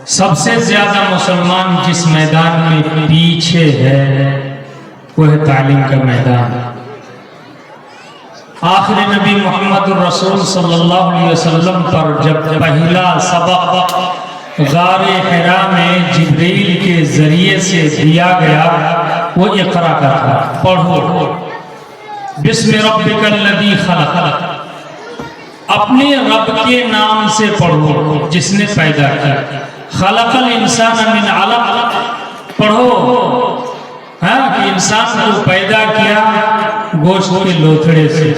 سب سے زیادہ مسلمان جس میدان میں پیچھے ہے وہ ہے تعلیم کا میدان۔ آخر نبی محمد الرسول صلی اللہ علیہ وسلم پر جب پہلا سبق غار حرا میں جبریل کے ذریعے سے دیا گیا وہ اقرا کا تھا، پڑھو بسم ربک الذی خلق، اپنے رب کے نام سے پڑھو جس نے پیدا کیا، خلق الانسان من علق، پڑھو کہ انسان کو پیدا کیا گوشت کے لوتھڑے سے۔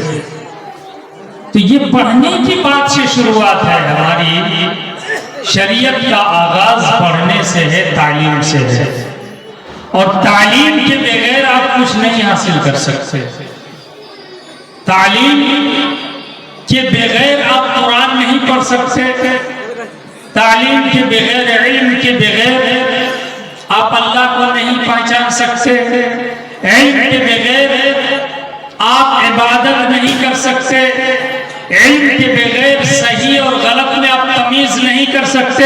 تو یہ پڑھنے کی بات سے شروعات ہے، ہماری شریعت کا آغاز پڑھنے سے ہے، تعلیم سے ہے، اور تعلیم کے بغیر آپ کچھ نہیں حاصل کر سکتے۔ تعلیم کے بغیر آپ قرآن نہیں پڑھ سکتے، تعلیم کے بغیر، علم کے بغیر آپ اللہ کو نہیں پہچان سکتے، علم کے بغیر آپ عبادت نہیں کر سکتے، علم کے بغیر صحیح اور غلط میں آپ تمیز نہیں کر سکتے،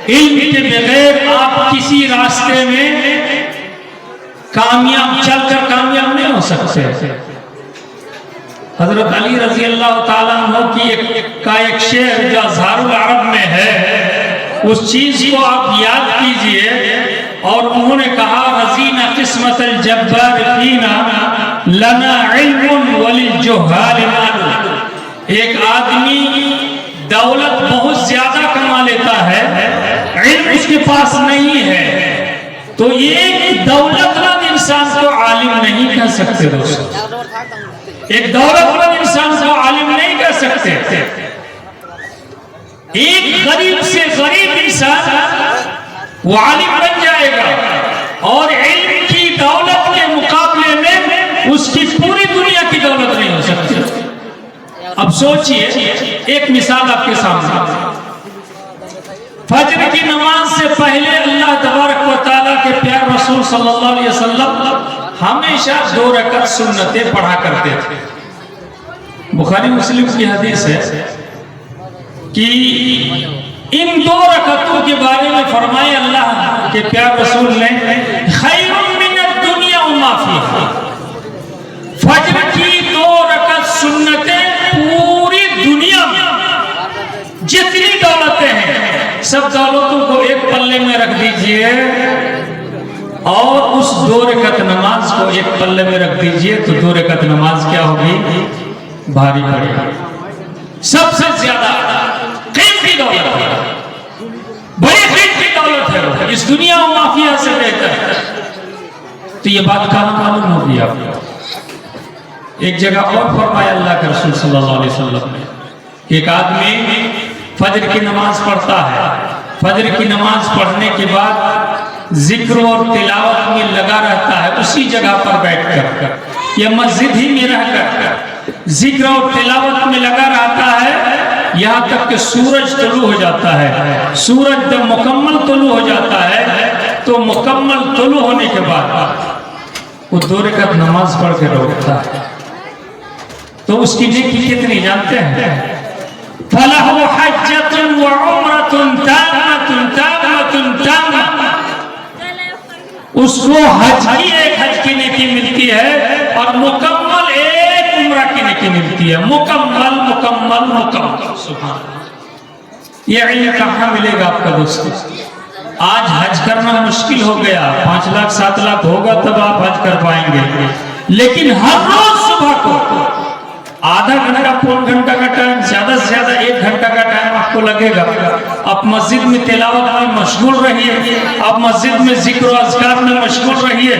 علم کے بغیر آپ کسی راستے میں چل کر کامیاب نہیں ہو سکتے۔ حضرت علی رضی اللہ تعالیٰ عنہ کا ایک شعر جو اظہار العرب میں ہے، اس چیز کو آپ یاد کیجئے، اور انہوں نے کہا رضینا قسمت الجبار فینا لنا علم وللجہال مال۔ ایک آدمی دولت بہت زیادہ کما لیتا ہے، علم اس کے پاس نہیں ہے، تو ایک دولت مند انسان کو عالم نہیں کہہ سکتے دوستو، ایک دولت مند انسان کو عالم نہیں کہہ سکتے۔ ایک غریب سے غریب انسان وہ عالم بن جائے گا، اور علم کی دولت کے مقابلے میں اس کی پوری دنیا کی دولت نہیں ہو سکتی۔ اب سوچئے، ایک مثال آپ کے سامنے، فجر کی نماز سے پہلے اللہ تبارک و تعالیٰ کے پیارے رسول صلی اللہ علیہ وسلم ہمیشہ 2 رکعت سنتیں پڑھا کرتے تھے۔ بخاری مسلم کی حدیث ہے کہ ان 2 رکعتوں کے بارے میں فرمائے اللہ کے پیارے رسول نے خیر من الدنیا وما فیہا، فجر کی 2 رکعت سنتیں پوری دنیا میں جتنی دولتیں ہیں سب دولتوں کو ایک پلے میں رکھ دیجئے، اور اس 2 رکعت نماز کو ایک پلے میں رکھ دیجئے، تو 2 رکعت نماز کیا ہوگی؟ بھاری پڑے گی۔ سب سے زیادہ قیمتی دولت ہے، بڑی قیمتی دولت ہے، اس دنیا و مافیہ سے بہتر ہے۔ تو یہ بات کہاں معلوم ہوگی آپ کو؟ ایک جگہ اور فرمایا اللہ کے رسول صلی اللہ علیہ وسلم نے، ایک آدمی فجر کی نماز پڑھتا ہے، فجر کی نماز پڑھنے کے بعد ذکر اور تلاوت میں لگا رہتا ہے، اسی جگہ پر بیٹھ کر یا مسجد ہی میں رہ کر ذکر اور تلاوت میں لگا رہتا ہے، یہاں تک کہ سورج طلوع ہو جاتا ہے۔ سورج جب مکمل طلوع ہو جاتا ہے تو مکمل طلوع ہونے کے بعد وہ 2 رکعت نماز پڑھ کے لوٹتا ہے، تو اس کی نیکی کتنی جانتے ہیں؟ فَلَهُ حَجَّةٌ وَعُمْرَةٌ تَامَّةٌ تَامَّةٌ تَامَّةٌ، اس کو حج کی ایک حج کی نیکی ملتی ہے، اور مکمل ایک عمرہ کی نیکی ملتی ہے، مکمل مکمل مکمل۔ سبحان اللہ، یہ علم کہاں ملے گا آپ کا دوستو؟ آج حج کرنا مشکل ہو گیا، 5 لاکھ 7 لاکھ ہوگا تب آپ حج کر پائیں گے، لیکن ہر روز صبح کو آدھا گھنٹہ، پون گھنٹہ کا ٹائم، زیادہ سے زیادہ 1 گھنٹہ کا ٹائم آپ کو لگے گا۔ آپ مسجد میں تلاوت میں مشغول رہیے، آپ مسجد میں ذکر و اذکار میں مشغول رہیے،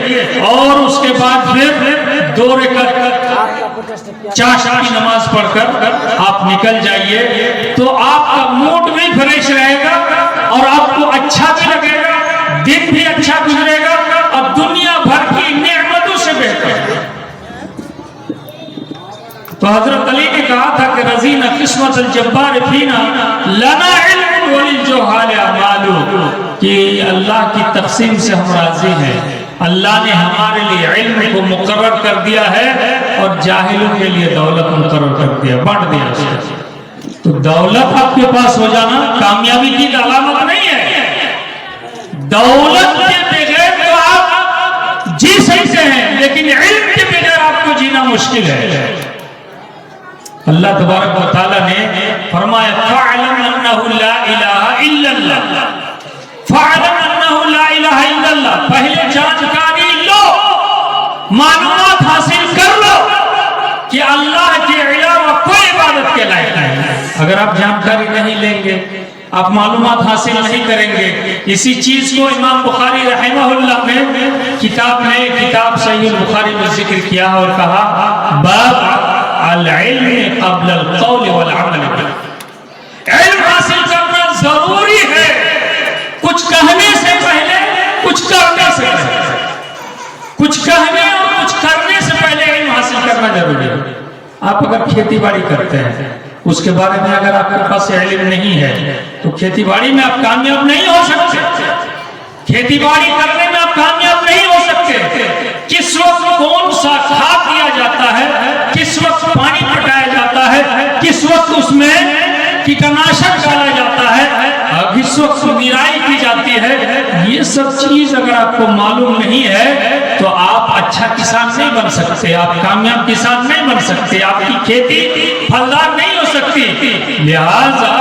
اور اس کے بعد پھر 2 رکعت چاشت کی نماز پڑھ کر آپ نکل جائیے، تو آپ کا موڈ بھی فریش رہے گا، اور آپ کو اچھا بھی لگے گا، دن بھی اچھا گزرے گا، اور دنیا بھر کی نعمتوں سے بہتر۔ تو حضرت علی نے کہا تھا کہ رضینا قسمت الجبار فینا لنا علم وللجہال اعمال، کہ اللہ کی تقسیم سے ہم راضی ہیں، اللہ نے ہمارے لیے علم کو مقرر کر دیا ہے، اور جاہلوں کے لیے دولت مقرر کر دیا، بانٹ دیا۔ تو دولت آپ کے پاس ہو جانا کامیابی کی علامت نہیں ہے، دولت کے بغیر تو آپ جی سکتے ہیں، لیکن علم کے بغیر آپ کو جینا مشکل ہے۔ اللہ تبارک و تعالیٰ نے فرمایا فَاعْلَمْ أَنَّهُ لَا إِلَهَ إِلَّا اللَّهُ، فَاعْلَمْ أَنَّهُ لَا إِلَهَ إِلَّا اللَّهُ، پہلے جانکاری لو، معلومات حاصل کر لو کہ اللہ کے علاوہ کوئی عبادت کے لائق نہیں۔ اگر آپ جانکاری نہیں لیں گے، آپ معلومات حاصل نہیں کریں گے، اسی چیز کو امام بخاری رحمہ اللہ نے کتاب صحیح البخاری میں ذکر کیا اور کہا باب العلم قبل القول والعمل، علم حاصل کرنا ضروری ہے، کچھ کہنے سے پہلے کچھ کرنے سے پہلے، کچھ کہنے اور کچھ کرنے سے پہلے علم حاصل کرنا ضروری ہے۔ آپ اگر کھیتی باڑی کرتے ہیں، اس کے بارے میں اگر آپ کے پاس علم نہیں ہے تو کھیتی باڑی میں آپ کامیاب نہیں ہو سکتے، کھیتی باڑی کرنے میں آپ کامیاب نہیں ہو سکتے۔ کس وقت کون سا کھاد دیا جاتا ہے، کس وقت پانی پٹایا جاتا ہے، کس وقت اس میں کیٹناشک ڈالا جاتا ہے، کس وقت نرائی کی جاتی ہے، یہ سب چیز اگر آپ کو معلوم نہیں ہے تو آپ اچھا کسان نہیں بن سکتے، آپ کامیاب کسان نہیں بن سکتے، آپ کی کھیتی پھلدار نہیں ہو سکتی۔ لہذا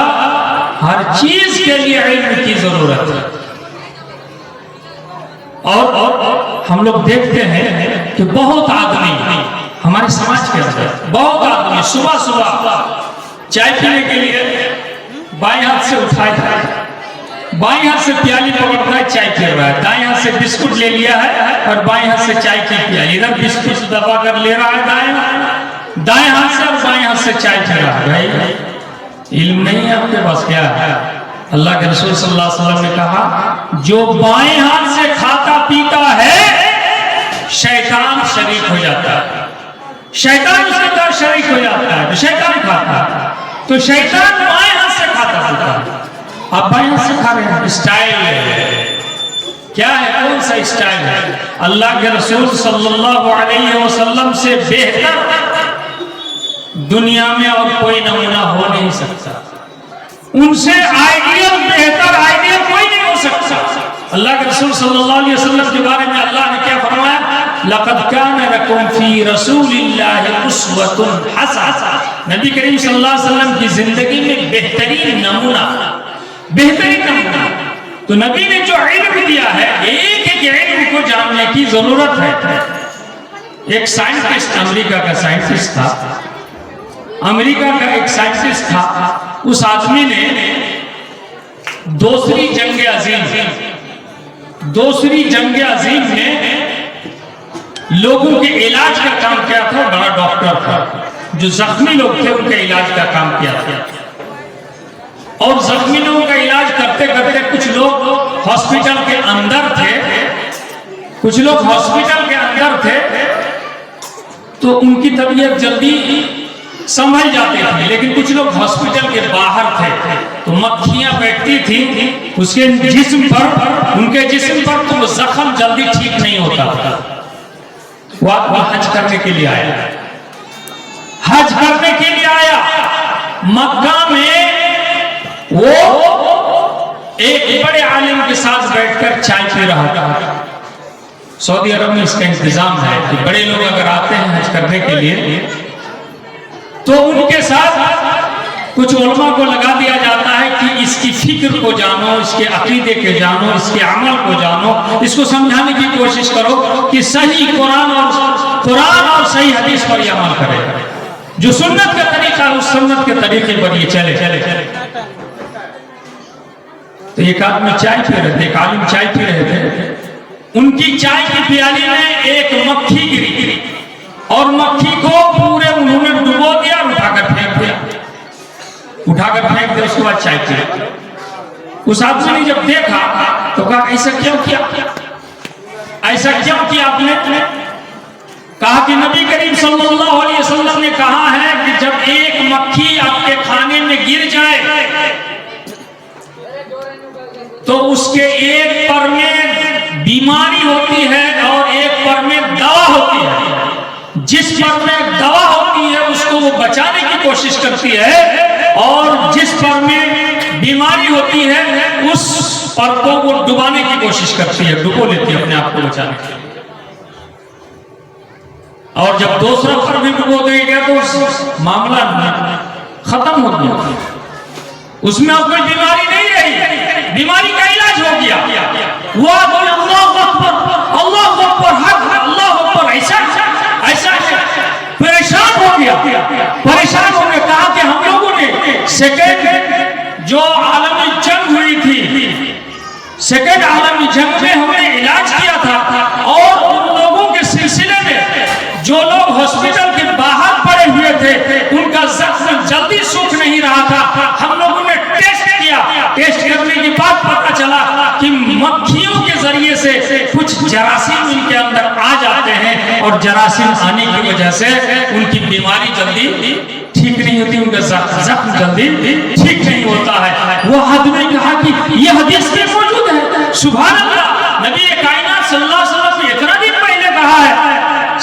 ہر چیز کے لیے علم کی ضرورت ہے۔ اور ہم لوگ دیکھتے ہیں کہ بہت آدمی ہمارے سماج کے اندر، بہت آدمی صبح صبح چائے پینے کے لیے بائیں ہاتھ سے اٹھایا ہے، بائیں ہاتھ سے پیالی پکڑتا ہے، چائے پی رہا ہے، دائیں ہاتھ سے بسکٹ لے لیا ہے اور بائیں ہاتھ سے چائے کی پیالی، ادھر بسکٹ دبا کر لے رہا ہے دائیں ہاتھ سے اور بائیں ہاتھ سے چائے پی رہا ہے۔ بھائی علم نہیں ہے آپ کے پاس کیا ہے؟ اللہ کے رسول صلی اللہ علیہ وسلم نے کہا جو بائیں ہاتھ سے کھاتا پیتا ہے شیطان شریک ہو جاتا ہے، شیطان اس کے ساتھ شریک ہو جاتا ہے، تو شیطان کھاتا ہے، تو شیطان بائیں ہاتھ سے کھاتا پیتا ہے، آپ بائیں ہاتھ سے کھا رہے ہیں، اسٹائل ہے، کیا ہے، کون سا اسٹائل ہے؟ اللہ کے رسول صلی اللہ علیہ وسلم سے بہتر دنیا میں اور کوئی نمونہ ہو نہیں سکتا، ان سے آئیڈیل بہتر آئیڈیل کوئی نہیں ہو سکتا۔ اللہ کے رسول صلی اللہ علیہ وسلم کے بارے میں اللہ نے کیا فرمایا؟ لَقَدْ كَانَ لَكُمْ فِي رَسُولِ اللَّهِ أُسْوَةٌ حَسَنَةٌ، نبی کریم صلی اللہ علیہ وسلم کی زندگی میں بہترین نمونہ، بہترین نمونہ۔ تو نبی نے جو علم دیا ہے، ایک ایک علم کو جاننے کی ضرورت ہے۔ ایک سائنٹسٹ، امریکہ کا سائنٹسٹ تھا، امریکہ کا ایک سائنٹسٹ تھا، اس آدمی نے دوسری جنگ عظیم میں لوگوں کے علاج کا کام کیا تھا، بڑا ڈاکٹر تھا، جو زخمی لوگ تھے ان کے علاج کا کام کیا تھا، اور زخمی لوگوں کا علاج کرتے کرتے کچھ لوگ ہاسپٹل کے اندر تھے، تو ان کی طبیعت جلدی سنبھل جاتے تھے، لیکن کچھ لوگ ہاسپٹل کے باہر تھے تو مکھیاں بیٹھتی تھی اس کے جسم پر، ان کے جسم پر، تو وہ زخم جلدی ٹھیک نہیں ہوتا تھا۔ وہ حج کرنے کے لیے آیا، مکہ میں وہ ایک بڑے عالم کے ساتھ بیٹھ کر چائے پی رہا تھا۔ سعودی عرب میں اس کا انتظام ہے کہ بڑے لوگ اگر آتے ہیں حج کرنے کے لیے تو ان کے ساتھ کچھ علماء کو لگا دیا جاتا ہے کہ اس کی فکر کو جانو، اس کے عقیدے کے جانو، اس کے عمل کو جانو، اس کو سمجھانے کی کوشش کرو کہ صحیح قرآن اور صحیح حدیث پر یہ عمل کرے، جو سنت کا طریقہ ہے اس سنت کے طریقے پر یہ چلے۔ تو ایک آدمی چائے پی رہے تھے، ایک عالم چائے پی رہے تھے، ان کی چائے کی پیالی میں ایک مکھی گری اور مکھی کو پورے انہوں نے ڈبو دیا اور اٹھا کر پھینک دیا، اس کے بعد چائے پیا۔ اس آدمی نے جب دیکھا تو کہا ایسا کیوں کیا آپ نے؟ کہا کہ نبی کریم صلی اللہ علیہ وسلم نے کہا ہے کہ جب ایک مکھی آپ کے کھانے میں گر جائے تو اس کے ایک پر میں بیماری ہوتی ہے اور ایک پر میں دوا ہوتی ہے، جس پر میں دوا ہوتی ہے اس کو وہ بچانے کی کوشش کرتی ہے اور جس پر میں بیماری ہوتی ہے اس پر کو وہ ڈبانے کی کوشش کرتی ہے، ڈبو لیتی ہے اپنے آپ کو بچانے کے لیے، اور جب دوسرا پر بھی ڈبو دے گا تو معاملہ ختم ہو گیا، اس میں اب کوئی بیماری نہیں رہی، بیماری کا علاج ہو گیا، وہ آدمی اللہ اکبر اللہ اکبر حق اللہ اکبر ایسا پریشان ہو گیا، پریشان ہو گیا، کہا کہ ہم لوگوں نے سیکنڈ جو عالمی جنگ ہوئی تھی، سیکنڈ عالمی جنگ میں ہم نے علاج کیا تھا، اور ان لوگوں کے سلسلے میں جو لوگ ہاسپٹل کے باہر پڑے ہوئے تھے ان کا زخم جلدی سوکھ نہیں رہا تھا، ہم لوگوں نے ٹیسٹ کیا، ٹیسٹ کرنے کے بعد پتہ چلا کہ مکھیوں کے ذریعے سے کچھ جراثیم ان کے اندر آ جاتے ہیں، اور جراثیم آنے کی وجہ سے ان کی بیماری جلدی ٹھیک نہیں ہوتی، ان کا زخم جلدی ٹھیک نہیں ہوتا ہے۔ وہ آدمی نے کہا کہ یہ حدیث میں موجود ہے، سبحان اللہ، نبی کائنات صلی اللہ علیہ وسلم نے اتنا دن پہلے کہا ہے۔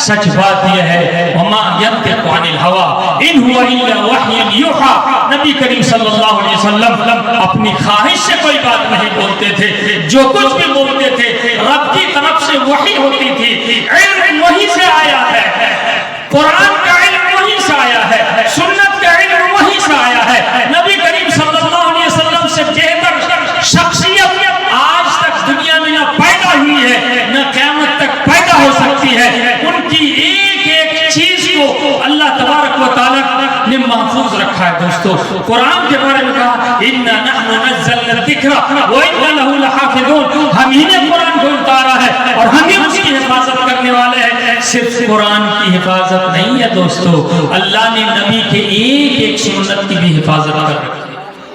سچ بات یہ ہے وما ينطق عن الهوى ان هو الا وحی یوحى، نبی کریم صلی اللہ علیہ وسلم اپنی خواہش سے کوئی بات نہیں بولتے تھے، جو کچھ بھی بولتے تھے رب کی طرف سے وحی ہوتی تھی، علم وحی سے آیا ہے، قرآن کا علم وحی سے آیا ہے، سنت کا علم وحی سے آیا ہے۔ نبی کریم صلی اللہ علیہ وسلم سے بہتر شخصیت آج تک دنیا میں نہ پیدا ہوئی ہے نہ قیامت تک پیدا ہو سکتی ہے، ان کی ایک ایک چیز کو اللہ تبارک و تعالیٰ نے محفوظ رکھا ہے۔ دوستو قرآن کے بارے میں کہا اِنَّا نَحْنُ نَزَّلْنَا الذِّكْرَ وَإِنَّا لَهُ لَحَافِظُونَ، ہم ہی نے قرآن کو اتارا ہے اور ہم ہی اس کی حفاظت کرنے والے ہیں۔ صرف قرآن کی حفاظت نہیں ہے دوستو، اللہ نے نبی کے ایک ایک سنت کی بھی حفاظت کر رکھی ہے،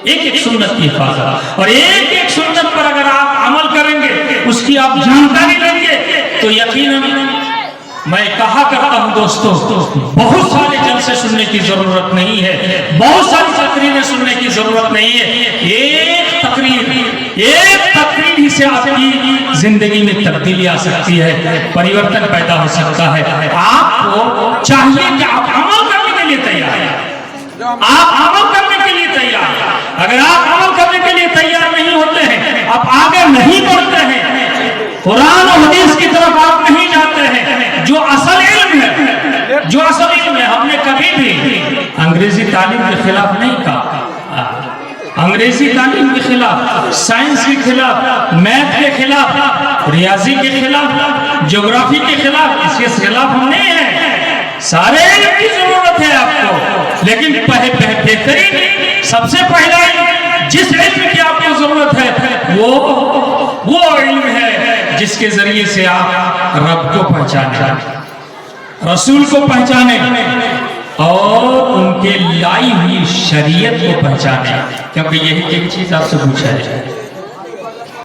ایک ایک سنت کی حفاظت، اور ایک ایک سنت پر اگر آپ عمل کریں گے، اس کی آپ جانکاری لیں گے، تو یقیناً میں کہا کرتا ہوں دوستو بہت سارے جلسے سننے کی ضرورت نہیں ہے، بہت ساری تقریریں سننے کی ضرورت نہیں ہے، ایک تقریر ہی سے آپ کی زندگی میں تبدیلی آ سکتی ہے، پریورتن پیدا ہو سکتا ہے۔ آپ کو چاہیے کہ آپ عمل کرنے کے لیے تیار ہیں، آپ عمل کرنے کے لیے تیار ہیں۔ اگر آپ عمل کرنے کے لیے تیار نہیں ہوتے ہیں، آپ آگے نہیں بڑھتے ہیں، قرآن و حدیث کی طرف آپ نہیں جاتے ہیں، جو اصل علم ہے، جو اصل علم ہے، ہم نے کبھی بھی انگریزی تعلیم کے خلاف نہیں کہا، انگریزی تعلیم کے خلاف، سائنس کے خلاف، میتھ کے خلاف، ریاضی کے خلاف، جغرافی کے خلاف، اس کے خلاف ہم نہیں ہیں، سارے علم کی ضرورت ہے آپ کو، لیکن بہترین سب سے پہلا علم جس علم کی آپ کو ضرورت ہے وہ علم ہے جس کے ذریعے سے آپ رب کو پہچانے، رسول کو پہچانے اور ان کے لائی ہوئی شریعت کو پہچانے، کیونکہ یہی ایک چیز آپ سے پوچھا ہے